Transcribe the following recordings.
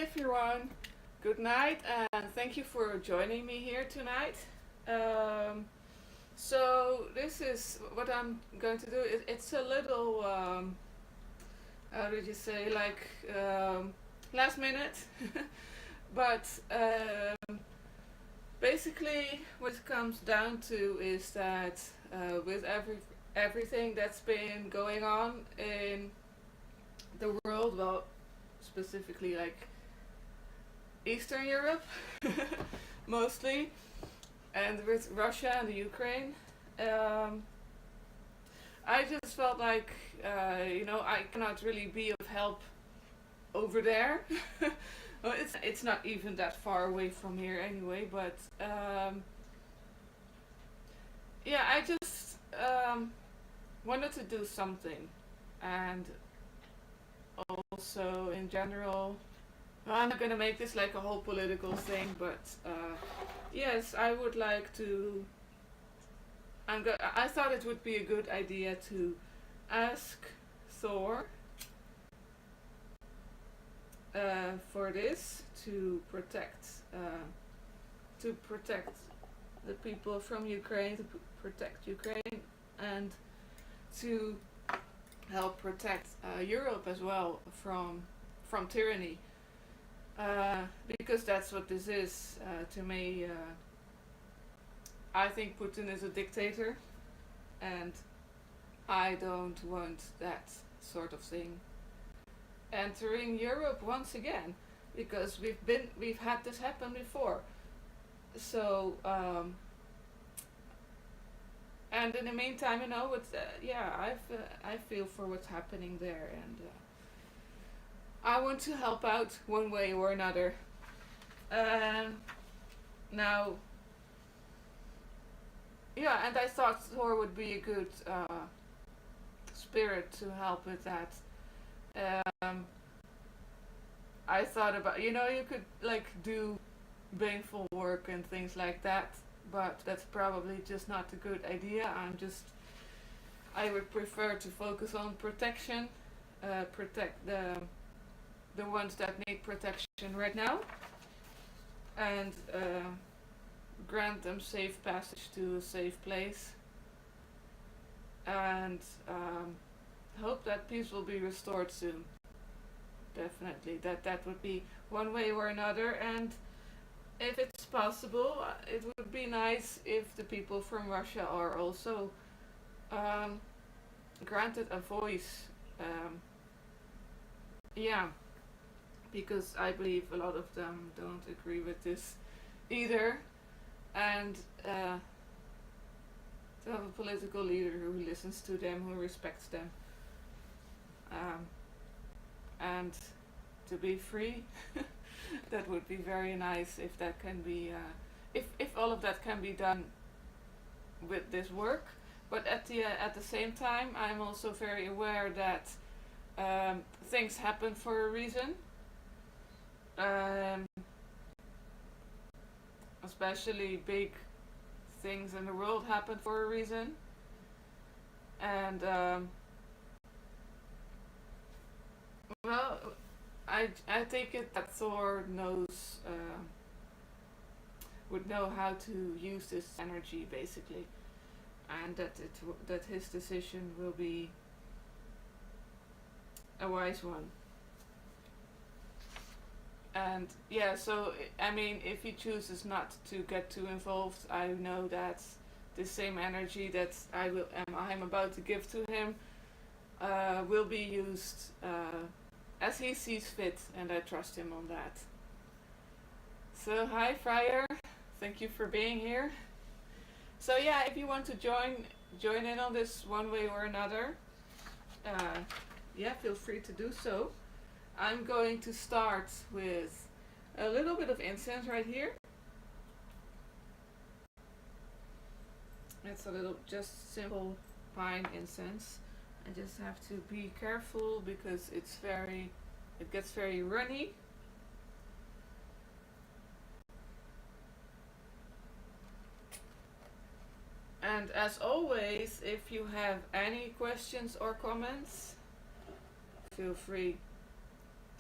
everyone, good night, and thank you for joining me here tonight. Um, so this is what I'm going to do. It's a little, how did you say, like last minute, but basically what it comes down to is that with everything that's been going on in the world, well, specifically like Eastern Europe, mostly, and with Russia and the Ukraine. Um, I just felt like, I cannot really be of help over there. Well, it's not even that far away from here anyway, but yeah, I just wanted to do something, and also in general. Well, I'm not gonna make this like a whole political thing, but yes, I would like to. I thought it would be a good idea to ask Thor for this to protect the people from Ukraine, to protect Ukraine, and to help protect Europe as well from tyranny. Because that's what this is to me. I think Putin is a dictator, and I don't want that sort of thing entering Europe once again, because we've had this happen before. So and in the meantime, it's I feel for what's happening there, and I want to help out one way or another. Now, yeah, and I thought Thor would be a good spirit to help with that. Um, I thought about, you could like do baneful work and things like that, but that's probably just not a good idea. I would prefer to focus on protection, protect the ones that need protection right now, and grant them safe passage to a safe place, and hope that peace will be restored soon. Definitely, that would be one way or another, and if it's possible, it would be nice if the people from Russia are also um, granted a voice. Yeah, because I believe a lot of them don't agree with this either, and to have a political leader who listens to them, who respects them, um, and to be free. That would be very nice if that can be, if all of that can be done with this work. But at the same time, I'm also very aware that things happen for a reason. Um, Especially big things in the world happen for a reason, and well, I take it that Thor would know how to use this energy basically, and that his decision will be a wise one. And yeah, so I mean, if he chooses not to get too involved, I know that the same energy that I'm about to give to him will be used as he sees fit, and I trust him on that. So hi, Friar, thank you for being here. So yeah, if you want to join in on this one way or another, yeah, feel free to do so. I'm going to start with a little bit of incense right here. It's a little just simple pine incense. I just have to be careful because it gets very runny. And as always, if you have any questions or comments, feel free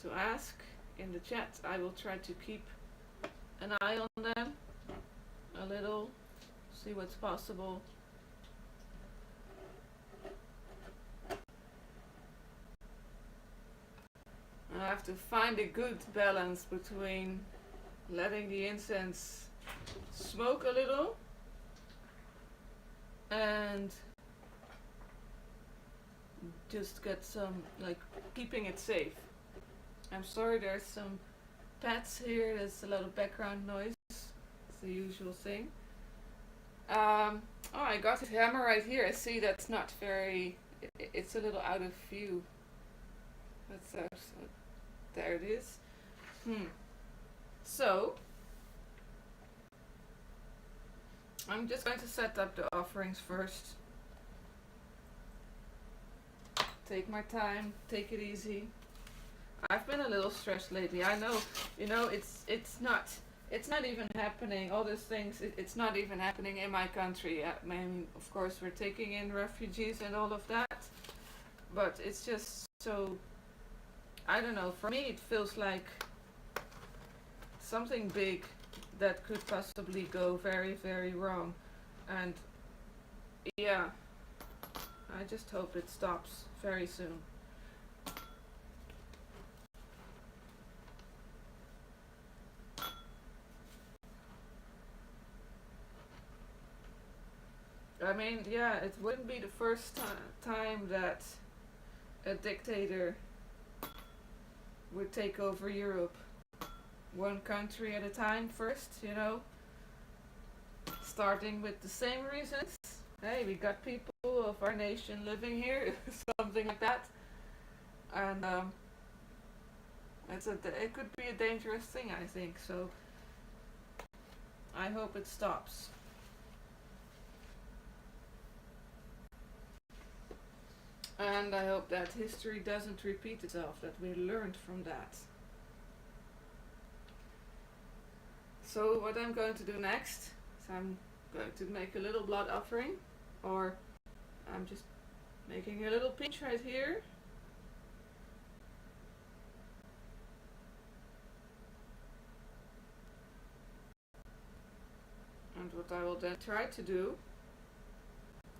to ask in the chat. I will try to keep an eye on them a little, see what's possible. I have to find a good balance between letting the incense smoke a little and just get some, like, keeping it safe. I'm sorry, there's some pets here, there's a lot of background noise. It's the usual thing. Oh, I got his hammer right here. I see that's not very, it's a little out of view. That's there it is. So, I'm just going to set up the offerings first. Take my time, take it easy. I've been a little stressed lately. I know, it's not even happening. All these things, it's not even happening in my country. I mean, of course, we're taking in refugees and all of that, but it's just so, I don't know. For me, it feels like something big that could possibly go very, very wrong, and yeah, I just hope it stops very soon. I mean, yeah, it wouldn't be the first time that a dictator would take over Europe. One country at a time first, starting with the same reasons. Hey, we got people of our nation living here, something like that. And it could be a dangerous thing, I think, so I hope it stops. And I hope that history doesn't repeat itself, that we learned from that. So what I'm going to do next is I'm going to make a little blood offering, or I'm just making a little pinch right here. And what I will then try to do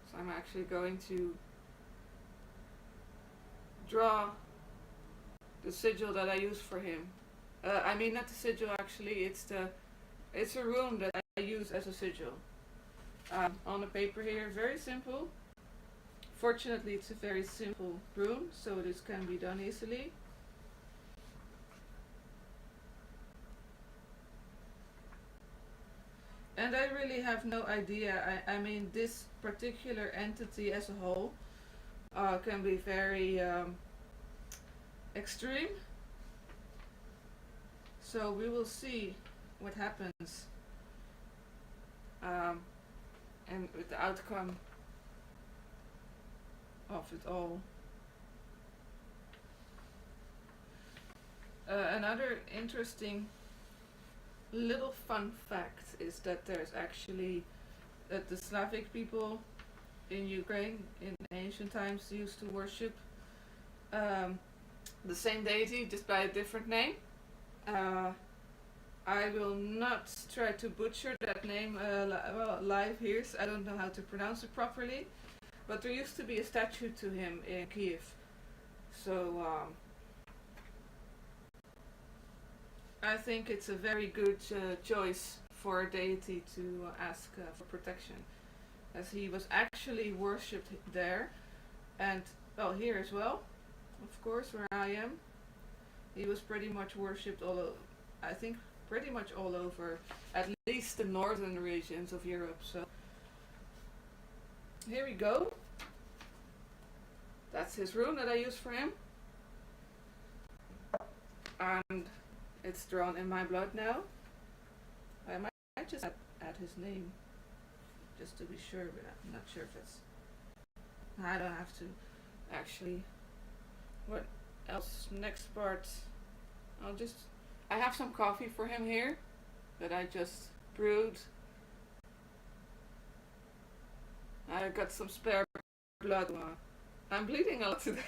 is I'm actually going to draw the sigil that I use for him. I mean, not the sigil actually, it's a rune that I use as a sigil. On the paper here, very simple. Fortunately, it's a very simple rune, so this can be done easily. And I really have no idea. I mean, this particular entity as a whole can be very extreme. So we will see what happens and with the outcome of it all. Another interesting little fun fact is that there's actually that the Slavic people in Ukraine in ancient times used to worship the same deity just by a different name. I will not try to butcher that name live here, so I don't know how to pronounce it properly, but there used to be a statue to him in Kiev. So I think it's a very good choice for a deity to ask for protection, as he was actually worshipped there, and well, here as well, of course, where I am. He was pretty much worshipped I think pretty much all over, at least the northern regions of Europe. So here we go. That's his rune that I use for him. And it's drawn in my blood now. I might just add his name, just to be sure, but I'm not sure if it's... I don't have to, actually. What else? Next part. I have some coffee for him here that I just brewed. I got some spare blood. I'm bleeding a lot today.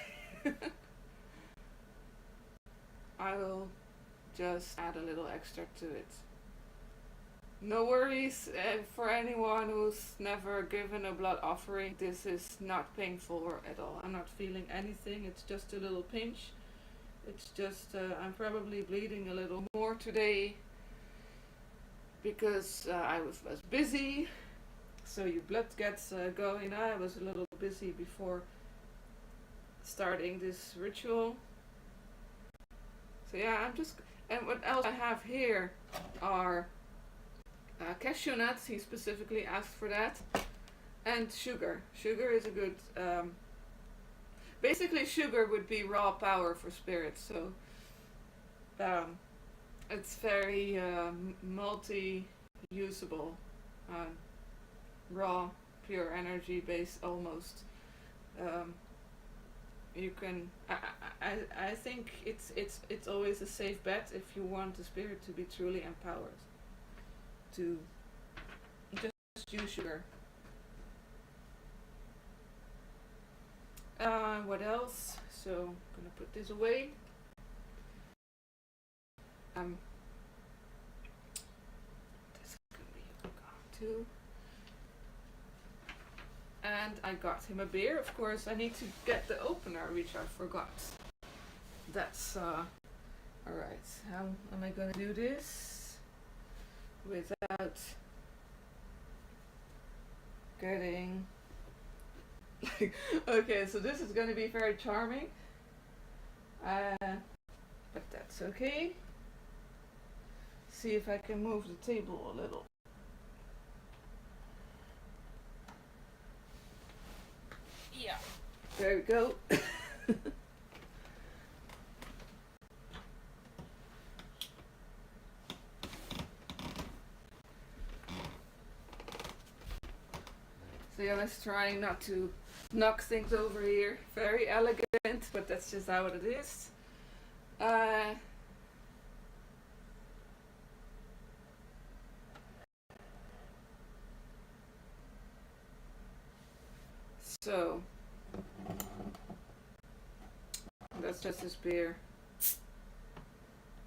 I will just add a little extra to it. No worries for anyone who's never given a blood offering. This is not painful at all. I'm not feeling anything. It's just a little pinch. It's just I'm probably bleeding a little more today because I was busy. So your blood gets going. I was a little busy before starting this ritual. So yeah, and what else I have here are cashew nuts. He specifically asked for that, and sugar. Sugar is a good. Basically, sugar would be raw power for spirits. So it's very multi-usable, raw, pure energy based almost. You can. I think it's always a safe bet if you want the spirit to be truly empowered. To just use sugar. What else? So I'm gonna put this away. This can be gone too. And I got him a beer. Of course, I need to get the opener, which I forgot. That's alright. How am I gonna do this without getting okay, so this is gonna be very charming. But that's okay. See if I can move the table a little. Yeah. There we go. So yeah, let's try not to knock things over here. Very elegant, but that's just how it is. So that's just this beer.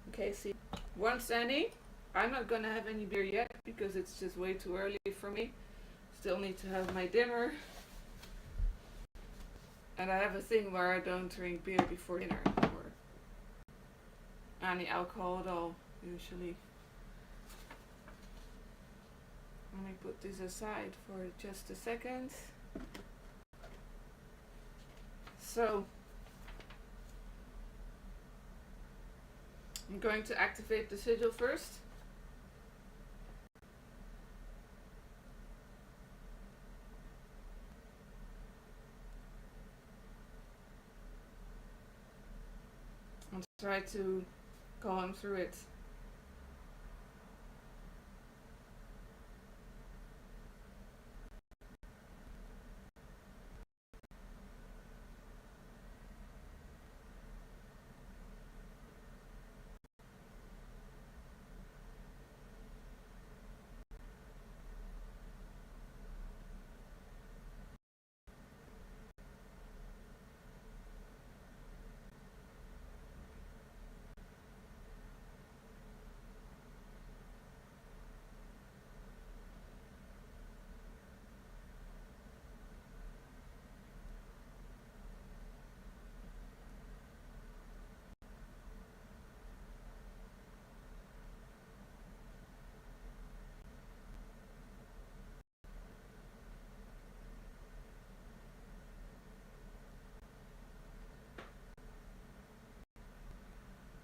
Okay, see, once any. I'm not gonna have any beer yet because it's just way too early for me. Still need to have my dinner. And I have a thing where I don't drink beer before dinner or any alcohol at all, usually. Let me put this aside for just a second. So, I'm going to activate the sigil first. And try to go on through it.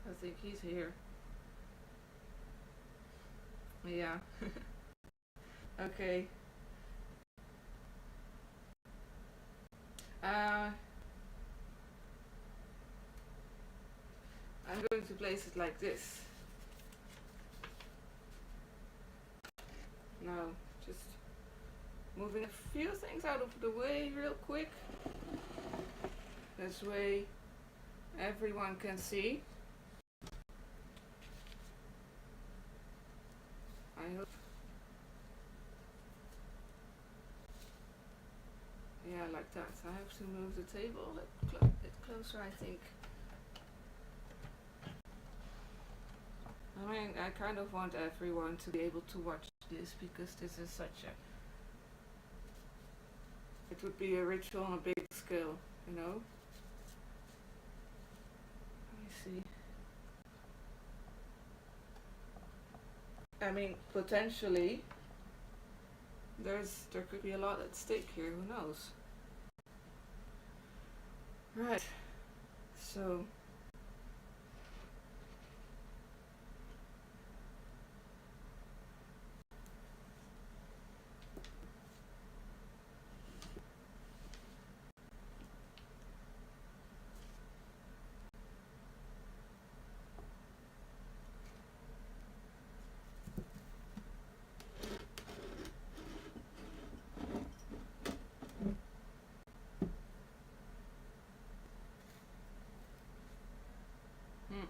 I think he's here. Yeah. Okay. I'm going to place it like this. Now, just moving a few things out of the way real quick. This way everyone can see. I hope. Yeah, like that. I have to move the table a bit closer, I think. I mean, I kind of want everyone to be able to watch this because this is such a. It would be a ritual on a big scale, you know? Let me see. I mean, potentially, there could be a lot at stake here, who knows? Right, so. Hmm.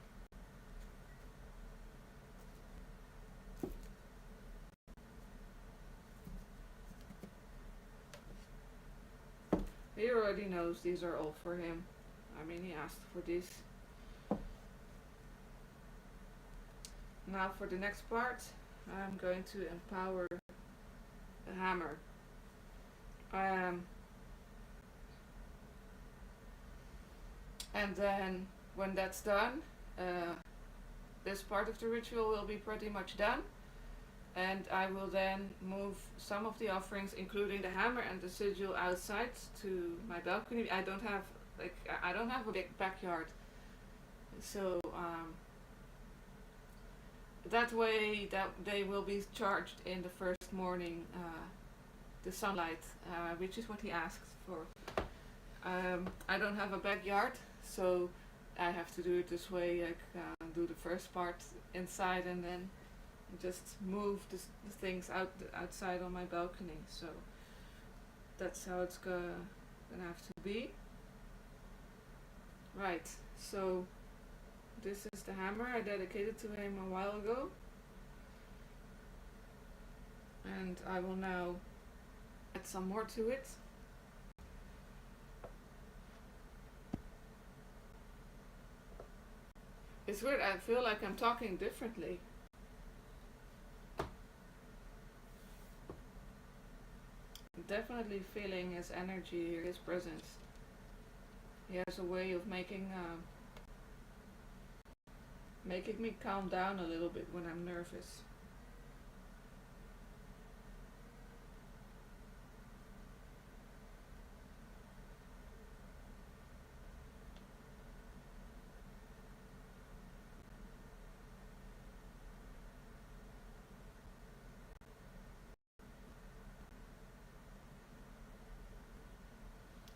He already knows these are all for him. I mean, he asked for this. Now for the next part, I'm going to empower the hammer. And then when that's done, this part of the ritual will be pretty much done. And I will then move some of the offerings, including the hammer and the sigil, outside to my balcony. I don't have a big backyard, so that way that they will be charged in the first morning, the sunlight, which is what he asks for. I don't have a backyard, so I have to do it this way. I do the first part inside and then just move the things outside on my balcony. So that's how it's gonna have to be. Right, so this is the hammer I dedicated to him a while ago. And I will now add some more to it. It's weird, I feel like I'm talking differently. Definitely feeling his energy, his presence. He has a way of making me calm down a little bit when I'm nervous.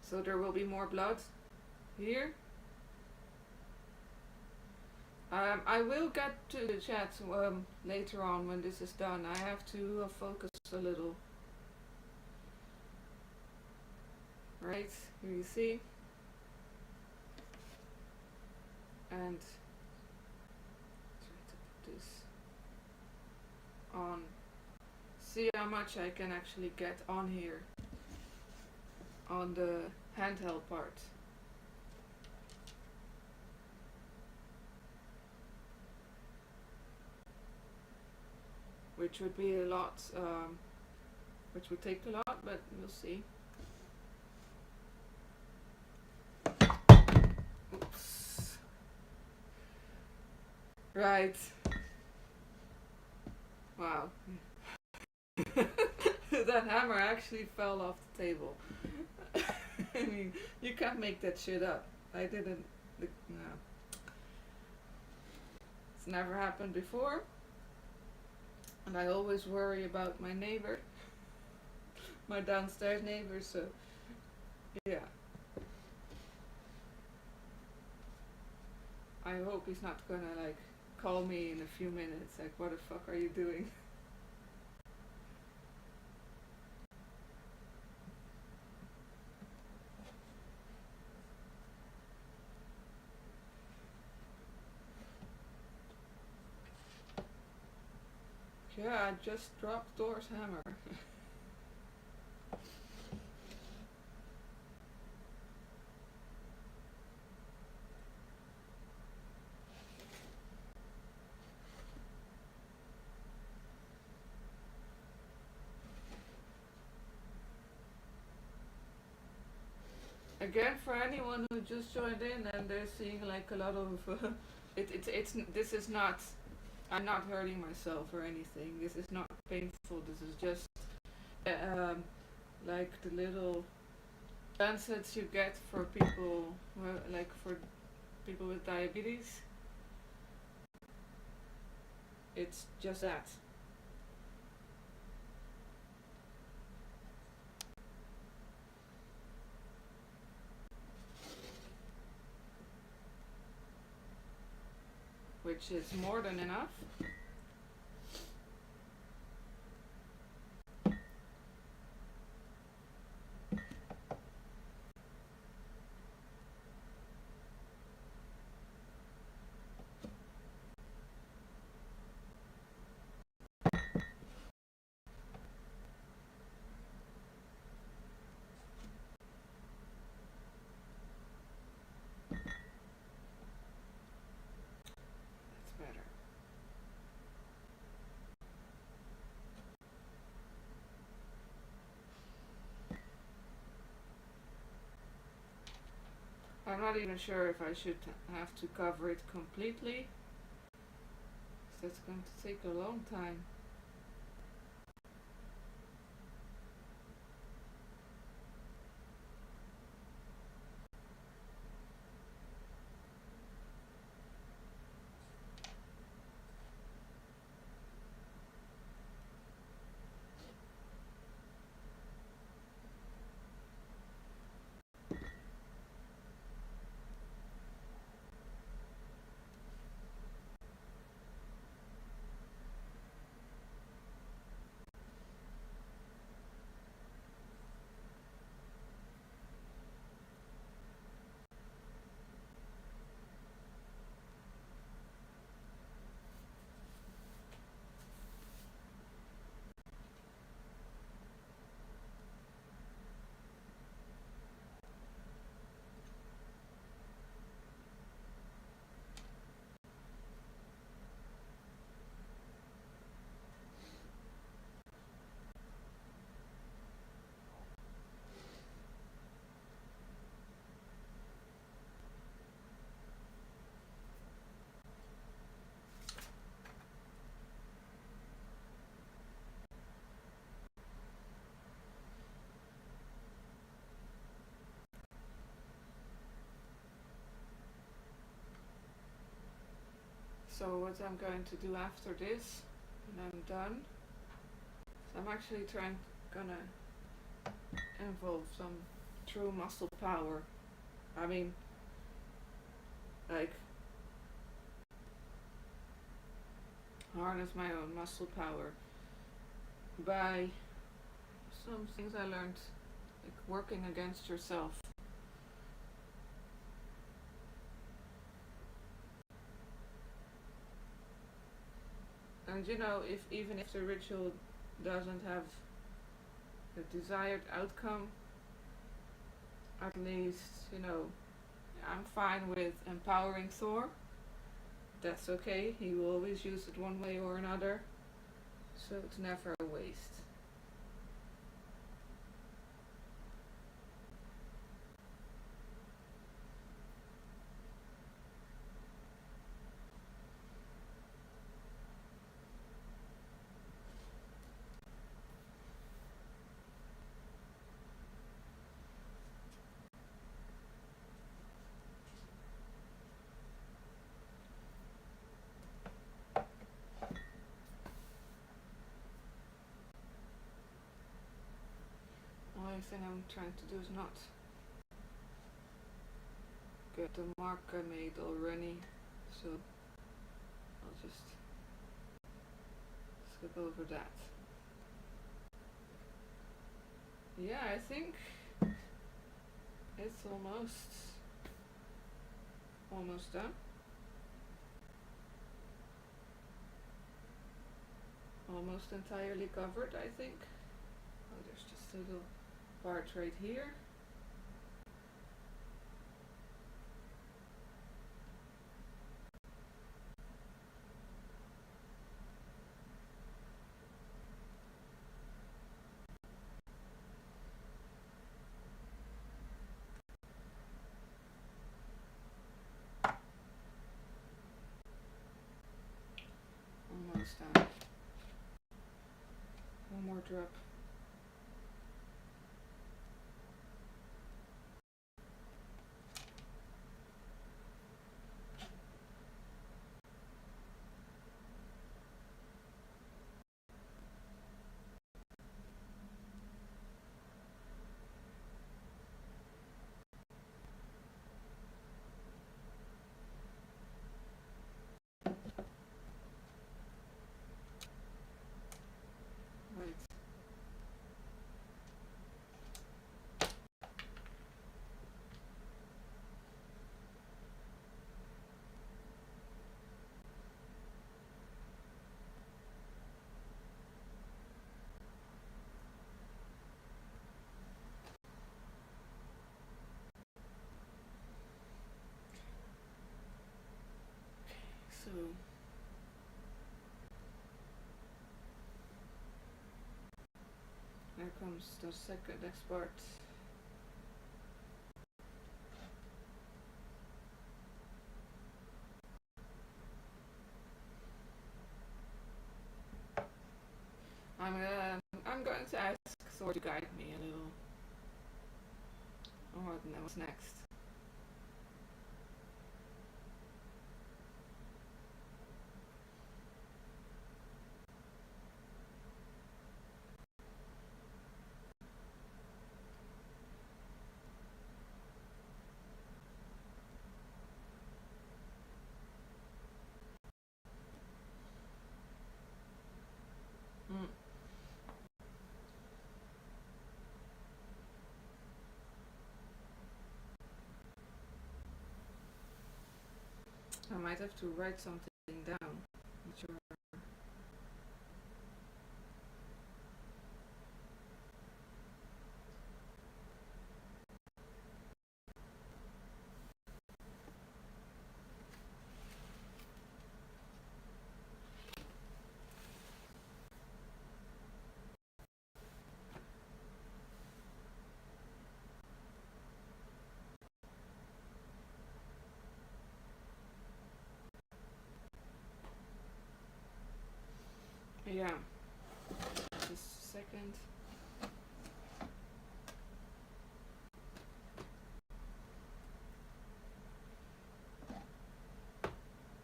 So there will be more blood here. I will get to the chat later on when this is done. I have to focus a little. Right, here you see. And try to put this on. See how much I can actually get on here. On the handheld part. Which would be a lot, which would take a lot, but we'll see. Oops. Right. Wow. That hammer actually fell off the table. I mean, you can't make that shit up. I didn't. No. It's never happened before. And I always worry about my neighbor. My downstairs neighbor, so. Yeah. I hope he's not gonna, like, call me in a few minutes. Like, what the fuck are you doing? Yeah, I just dropped Thor's hammer. again, for anyone who just joined in and they're seeing like a lot of, this is not. I'm not hurting myself or anything. This is not painful. This is just um, like the little lancets you get for people, like for people with diabetes. It's just that. Which is more than enough. That's better. I'm not even sure if I should have to cover it completely. 'Cause that's going to take a long time. So what I'm going to do after this, when I'm done, is I'm actually gonna involve some true muscle power. I mean, like harness my own muscle power by some things I learned, like working against yourself. And you know, if even if the ritual doesn't have the desired outcome, at least, you know, I'm fine with empowering Thor. That's okay. He will always use it one way or another. So it's never a waste. Only thing I'm trying to do is not get the mark I made already. So I'll just skip over that. Yeah, I think it's almost done. Almost entirely covered, I think. Oh, there's just a little part right here. almost done. One more drop. Right. So there comes the second export. I'm going to ask Thor to guide me a little. Oh, what's next? Mm. I might have to write something down. Not sure. Yeah. Just a second.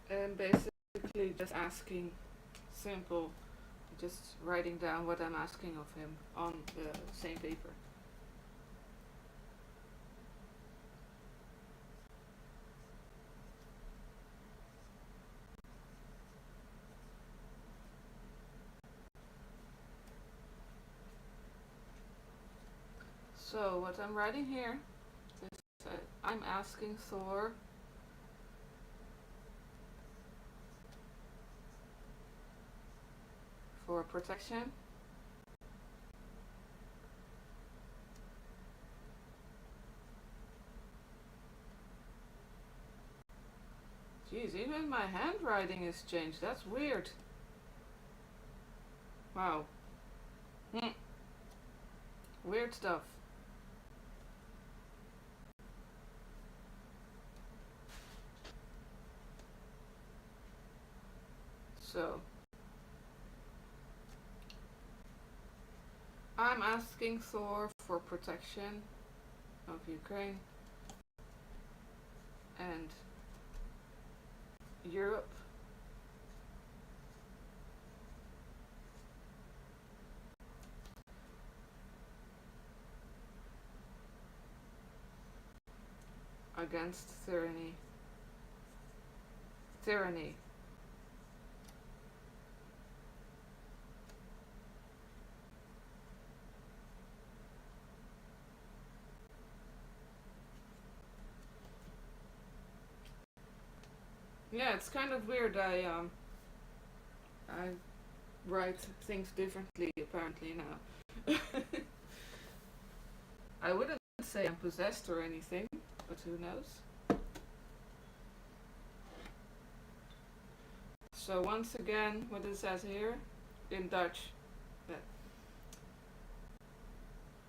And basically just asking, simple, just writing down what I'm asking of him on the same paper. So what I'm writing here is I'm asking Thor for protection. Jeez, even my handwriting has changed. That's weird. Wow. Weird stuff. So, I'm asking Thor for protection of Ukraine and Europe. Against tyranny. Tyranny. Yeah, it's kind of weird. I write things differently apparently now. I wouldn't say I'm possessed or anything, but who knows? So once again, what it says here in Dutch.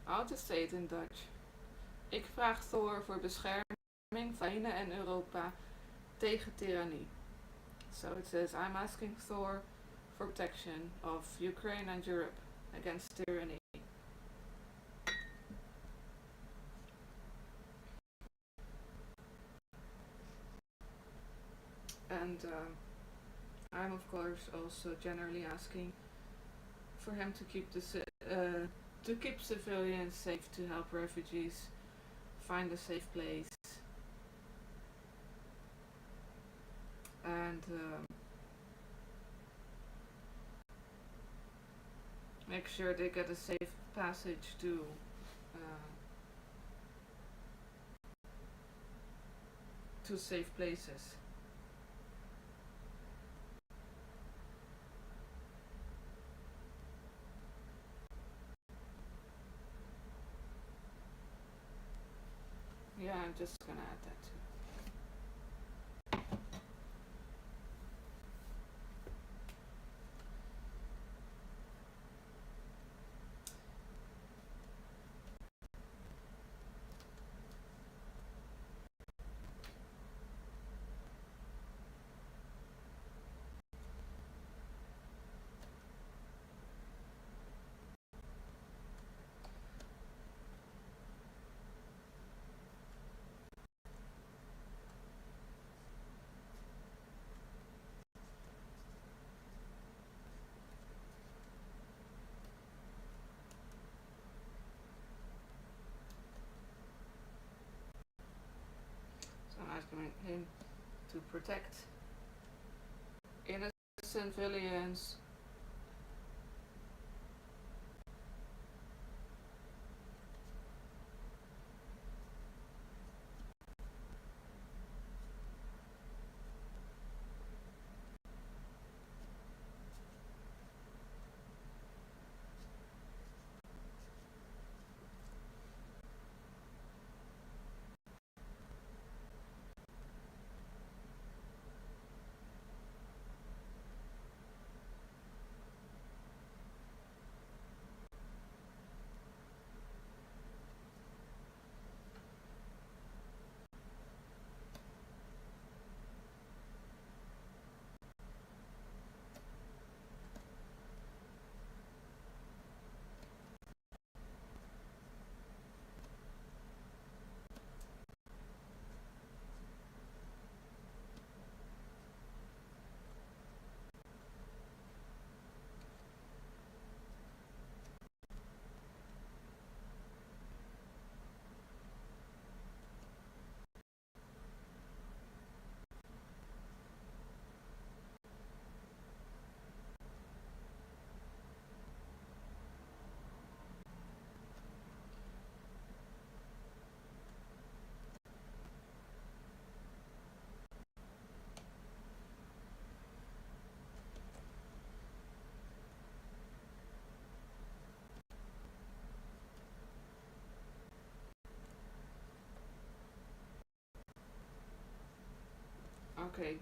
I'll just say it in Dutch. Ik vraag Thor voor bescherming van Oekraïne en Europa tegen tirannie. So it says I'm asking Thor for protection of Ukraine and Europe against tyranny. And I'm of course also generally asking for him to to keep civilians safe, to help refugees find a safe place, and make sure they get a safe passage uh, to safe places. Yeah, I'm just gonna add that too. So I'm asking him to protect innocent civilians. Okay,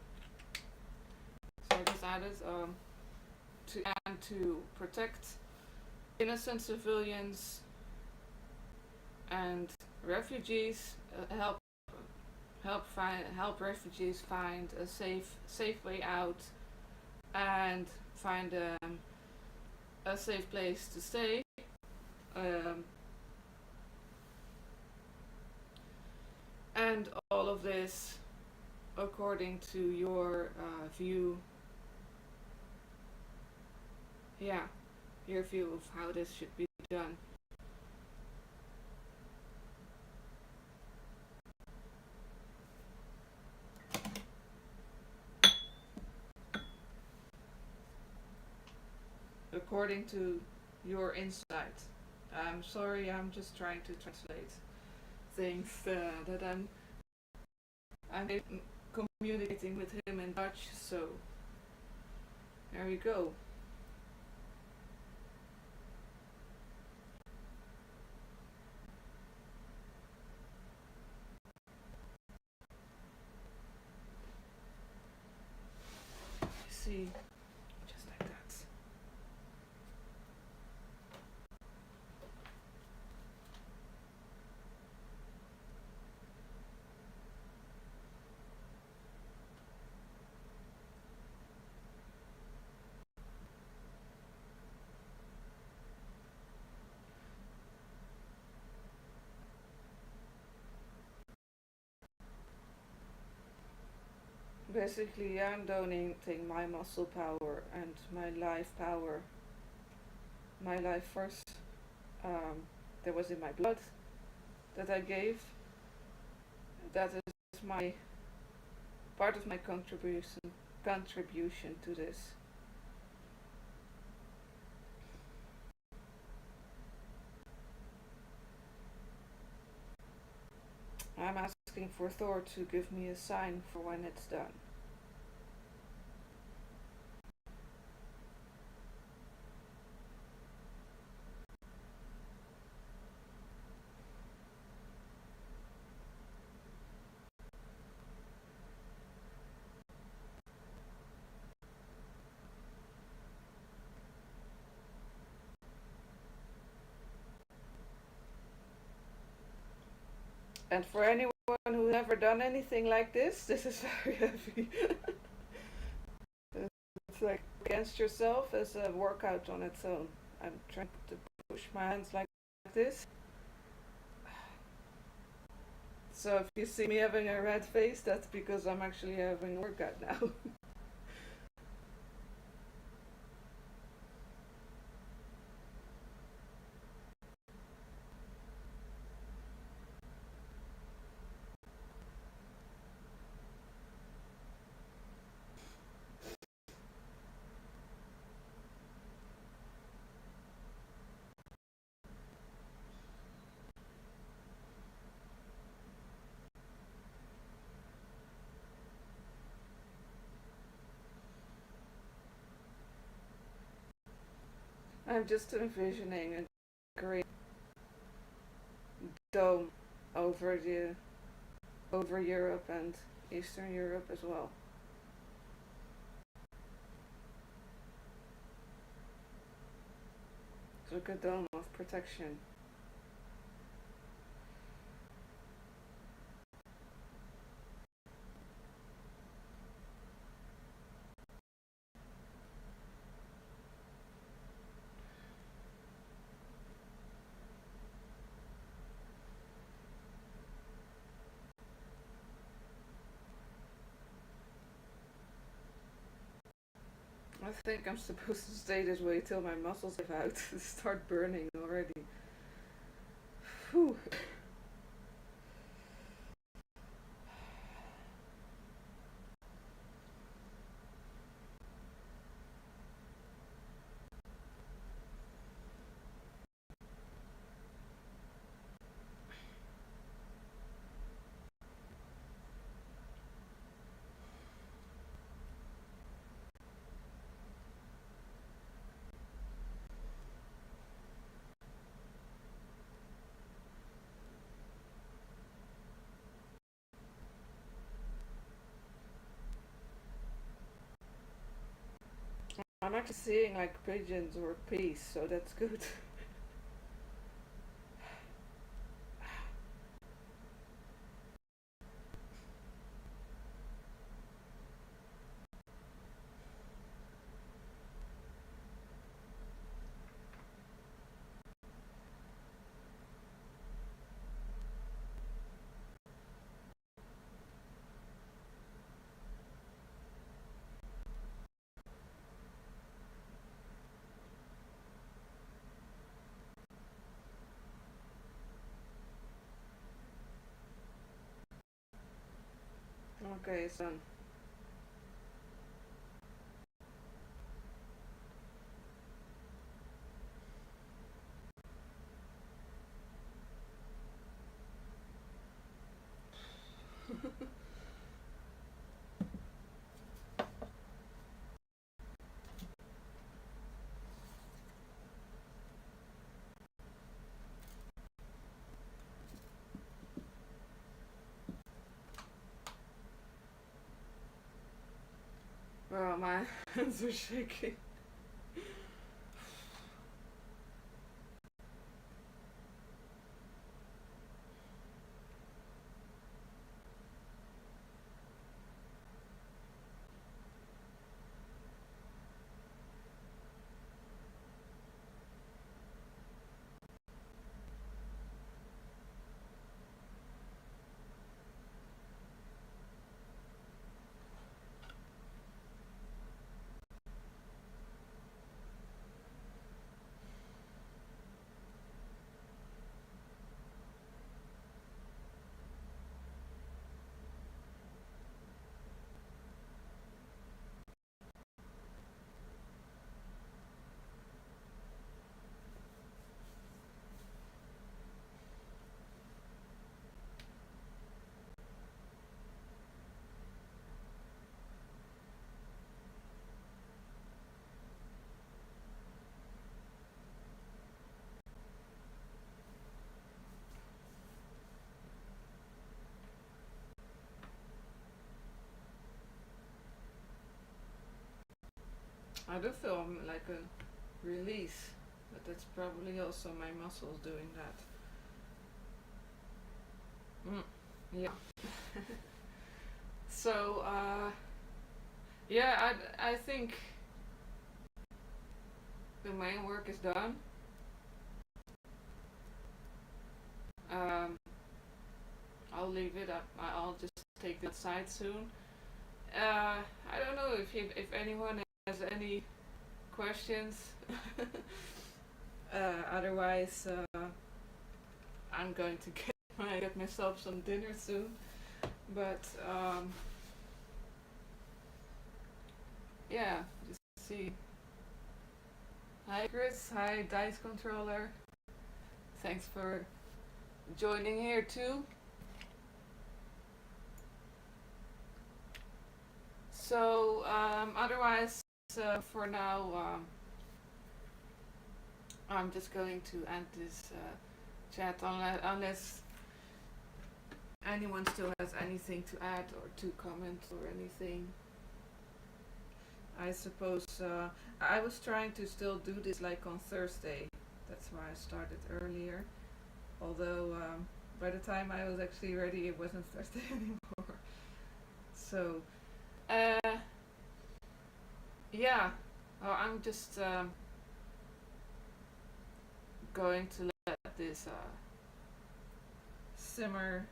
so I just added to protect innocent civilians and refugees, help refugees find a safe way out, and find a safe place to stay. Um, and all of this according to your view, yeah, your view of how this should be done. According to your insight. I'm sorry, I'm just trying to translate things that I'm communicating with him in Dutch, so there we go. See, just like that. Basically, I'm donating my muscle power and my life power, my life force um, that was in my blood that I gave. That is my part of my contribution to this. I'm asking for Thor to give me a sign for when it's done. And for anyone who's never done anything like this is very heavy. It's like against yourself as a workout on its own. I'm trying to push my hands like this. So if you see me having a red face, that's because I'm actually having a workout now. I'm just envisioning a great dome over the over Europe and Eastern Europe as well. It's like a dome of protection. I think I'm supposed to stay this way till my muscles give out start burning already. Whew. I'm actually seeing like pigeons or peas, so that's good. Okay, son. Well, my hands are shaking. I do feel like a release, but that's probably also my muscles doing that. Yeah. So, yeah, I think the main work is done. Um, I'll leave it up. I'll just take it outside soon. I don't know if anyone has any questions. Otherwise, I'm going to get myself some dinner soon. But yeah, just see. Hi Chris, hi Dice Controller. Thanks for joining here too. So otherwise, for now, I'm just going to end this chat unless anyone still has anything to add or to comment or anything. I suppose I was trying to still do this like on Thursday. That's why I started earlier. Although by the time I was actually ready, it wasn't Thursday anymore. So, yeah. Well, I'm just going to let this simmer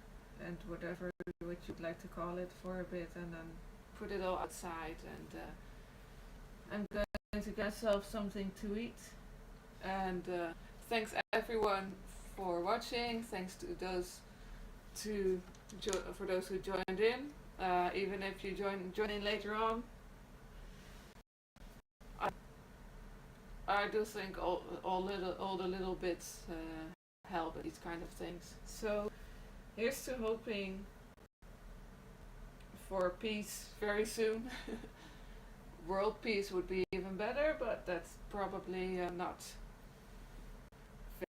and whatever what you'd like to call it for a bit, and then put it all outside. And I'm going to get myself something to eat. And thanks everyone for watching. Thanks to those for those who joined in. Even if you join in later on, I do think all the little bits help with these kind of things. So here's to hoping for peace very soon. World peace would be even better, but that's probably not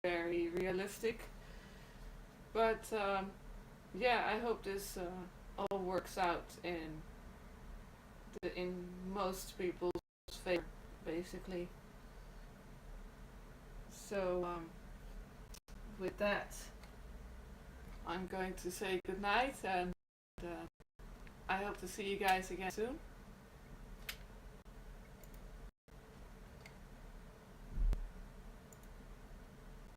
very realistic. But yeah, I hope this all works out in most people's favor, basically. So with that, I'm going to say goodnight, and I hope to see you guys again soon.